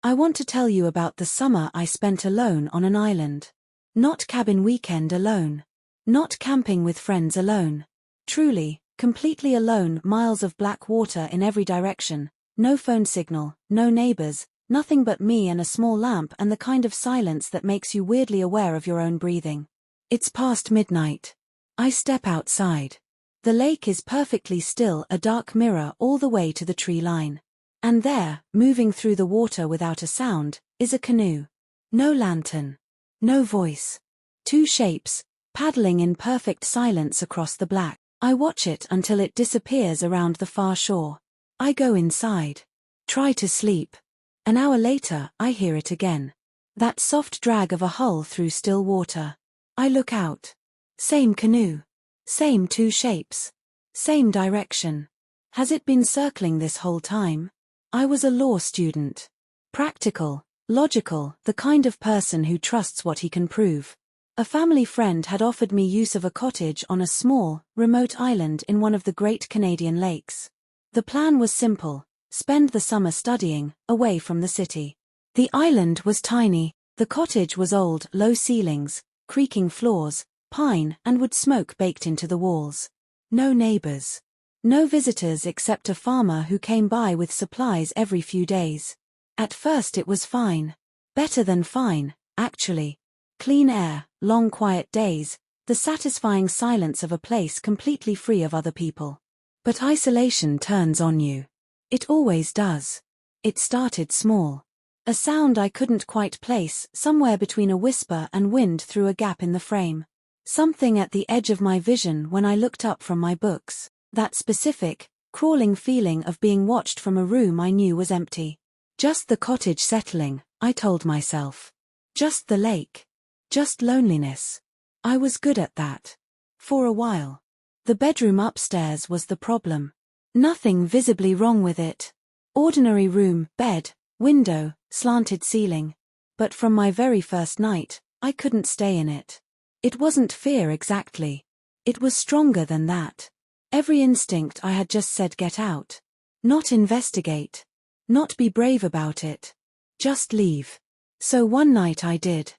I want to tell you about the summer I spent alone on an island. Not cabin weekend alone. Not camping with friends alone. Truly, completely alone, miles of black water in every direction, no phone signal, no neighbors, nothing but me and a small lamp and the kind of silence that makes you weirdly aware of your own breathing. It's past midnight. I step outside. The lake is perfectly still, a dark mirror all the way to the tree line. And there, moving through the water without a sound, is a canoe. No lantern. No voice. Two shapes, paddling in perfect silence across the black. I watch it until it disappears around the far shore. I go inside. Try to sleep. An hour later, I hear it again. That soft drag of a hull through still water. I look out. Same canoe. Same two shapes. Same direction. Has it been circling this whole time? I was a law student. Practical, logical, the kind of person who trusts what he can prove. A family friend had offered me use of a cottage on a small, remote island in one of the great Canadian lakes. The plan was simple: spend the summer studying, away from the city. The island was tiny, the cottage was old, low ceilings, creaking floors, pine and wood smoke baked into the walls. No neighbors. No visitors except a farmer who came by with supplies every few days. At first it was fine. Better than fine, actually. Clean air, long quiet days, the satisfying silence of a place completely free of other people. But isolation turns on you. It always does. It started small. A sound I couldn't quite place, somewhere between a whisper and wind through a gap in the frame. Something at the edge of my vision when I looked up from my books. That specific, crawling feeling of being watched from a room I knew was empty. Just the cottage settling, I told myself. Just the lake. Just loneliness. I was good at that. For a while. The bedroom upstairs was the problem. Nothing visibly wrong with it. Ordinary room, bed, window, slanted ceiling. But from my very first night, I couldn't stay in it. It wasn't fear exactly. It was stronger than that. Every instinct I had just said get out. Not investigate. Not be brave about it. Just leave. So one night I did.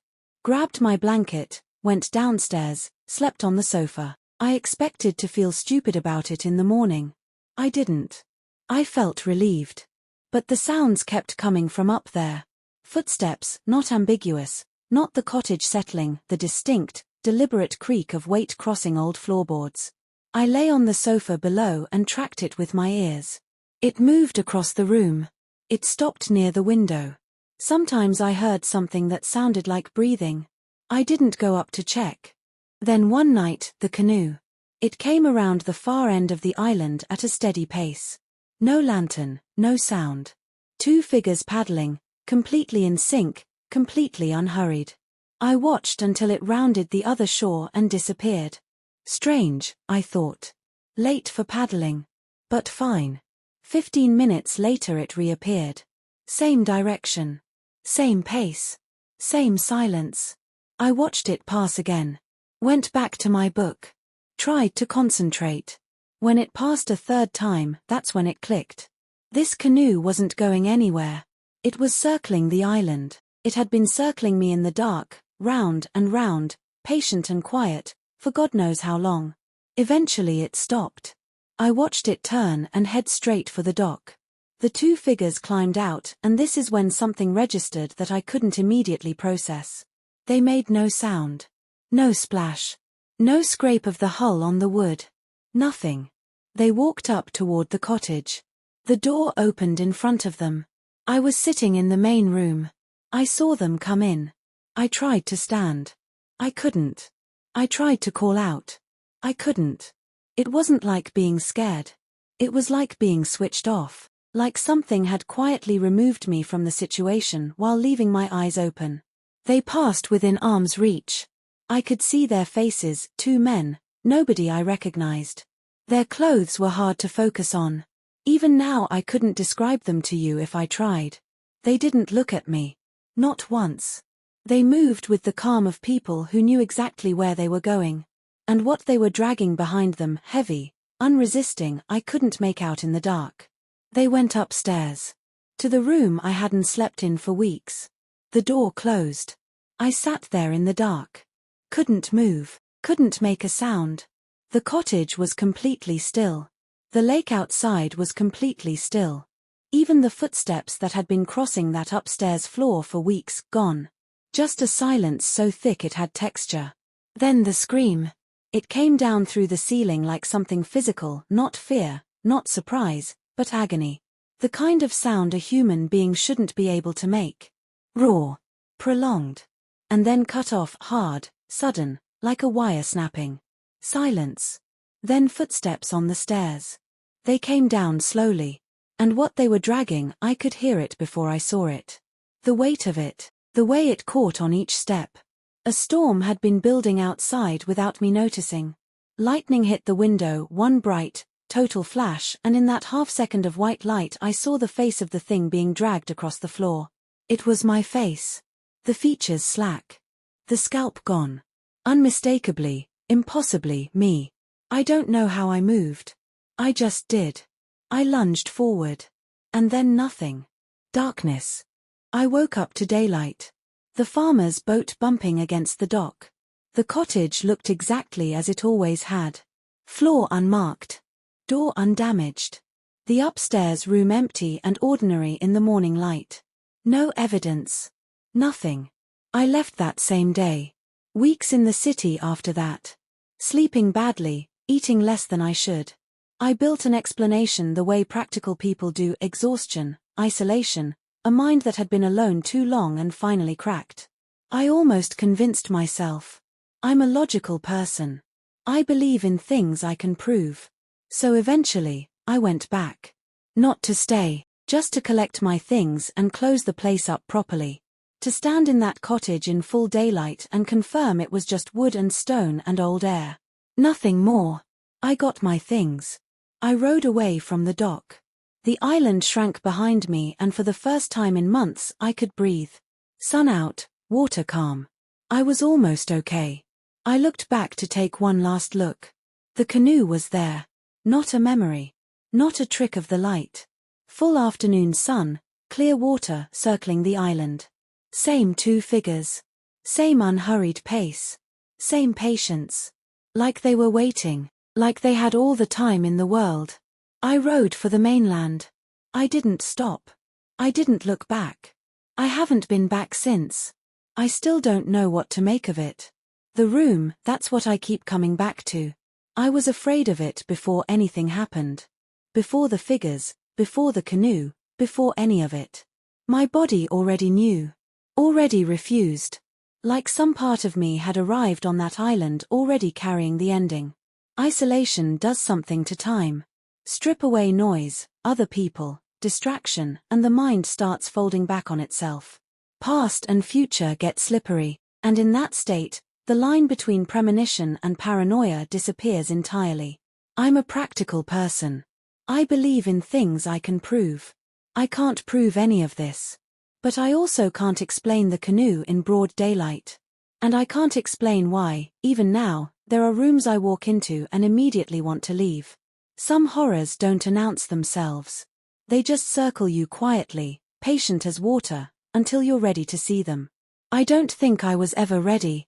Grabbed my blanket, went downstairs, slept on the sofa. I expected to feel stupid about it in the morning. I didn't. I felt relieved. But the sounds kept coming from up there. Footsteps, not ambiguous, not the cottage settling, the distinct, deliberate creak of weight crossing old floorboards. I lay on the sofa below and tracked it with my ears. It moved across the room. It stopped near the window. Sometimes I heard something that sounded like breathing. I didn't go up to check. Then one night, the canoe. It came around the far end of the island at a steady pace. No lantern, no sound. Two figures paddling, completely in sync, completely unhurried. I watched until it rounded the other shore and disappeared. Strange, I thought. Late for paddling. But fine. 15 minutes later it reappeared. Same direction. Same pace. Same silence. I watched it pass again. Went back to my book. Tried to concentrate. When it passed a third time, that's when it clicked. This canoe wasn't going anywhere. It was circling the island. It had been circling me in the dark, round and round, patient and quiet, for God knows how long. Eventually it stopped. I watched it turn and head straight for the dock. The two figures climbed out, and this is when something registered that I couldn't immediately process. They made no sound. No splash. No scrape of the hull on the wood. Nothing. They walked up toward the cottage. The door opened in front of them. I was sitting in the main room. I saw them come in. I tried to stand. I couldn't. I tried to call out. I couldn't. It wasn't like being scared. It was like being switched off. Like something had quietly removed me from the situation while leaving my eyes open. They passed within arm's reach. I could see their faces, two men, nobody I recognized. Their clothes were hard to focus on. Even now I couldn't describe them to you if I tried. They didn't look at me. Not once. They moved with the calm of people who knew exactly where they were going. And what they were dragging behind them, heavy, unresisting, I couldn't make out in the dark. They went upstairs. To the room I hadn't slept in for weeks. The door closed. I sat there in the dark. Couldn't move, couldn't make a sound. The cottage was completely still. The lake outside was completely still. Even the footsteps that had been crossing that upstairs floor for weeks, gone. Just a silence so thick it had texture. Then the scream. It came down through the ceiling like something physical, not fear, not surprise, but agony. The kind of sound a human being shouldn't be able to make. Raw. Prolonged. And then cut off, hard, sudden, like a wire snapping. Silence. Then footsteps on the stairs. They came down slowly. And what they were dragging, I could hear it before I saw it. The weight of it. The way it caught on each step. A storm had been building outside without me noticing. Lightning hit the window, one bright, total flash, and in that half-second of white light I saw the face of the thing being dragged across the floor. It was my face. The features slack. The scalp gone. Unmistakably, impossibly, me. I don't know how I moved. I just did. I lunged forward. And then nothing. Darkness. I woke up to daylight. The farmer's boat bumping against the dock. The cottage looked exactly as it always had. Floor unmarked. Door undamaged. The upstairs room empty and ordinary in the morning light. No evidence. Nothing. I left that same day. Weeks in the city after that. Sleeping badly, eating less than I should. I built an explanation the way practical people do: exhaustion, isolation, a mind that had been alone too long and finally cracked. I almost convinced myself. I'm a logical person. I believe in things I can prove. So eventually, I went back. Not to stay, just to collect my things and close the place up properly. To stand in that cottage in full daylight and confirm it was just wood and stone and old air. Nothing more. I got my things. I rowed away from the dock. The island shrank behind me, and for the first time in months I could breathe. Sun out, water calm. I was almost okay. I looked back to take one last look. The canoe was there. Not a memory. Not a trick of the light. Full afternoon sun, clear water circling the island. Same two figures. Same unhurried pace. Same patience. Like they were waiting. Like they had all the time in the world. I rowed for the mainland. I didn't stop. I didn't look back. I haven't been back since. I still don't know what to make of it. The room, that's what I keep coming back to. I was afraid of it before anything happened. Before the figures, before the canoe, before any of it. My body already knew. Already refused. Like some part of me had arrived on that island already carrying the ending. Isolation does something to time. Strip away noise, other people, distraction, and the mind starts folding back on itself. Past and future get slippery, and in that state, the line between premonition and paranoia disappears entirely. I'm a practical person. I believe in things I can prove. I can't prove any of this. But I also can't explain the canoe in broad daylight. And I can't explain why, even now, there are rooms I walk into and immediately want to leave. Some horrors don't announce themselves. They just circle you quietly, patient as water, until you're ready to see them. I don't think I was ever ready,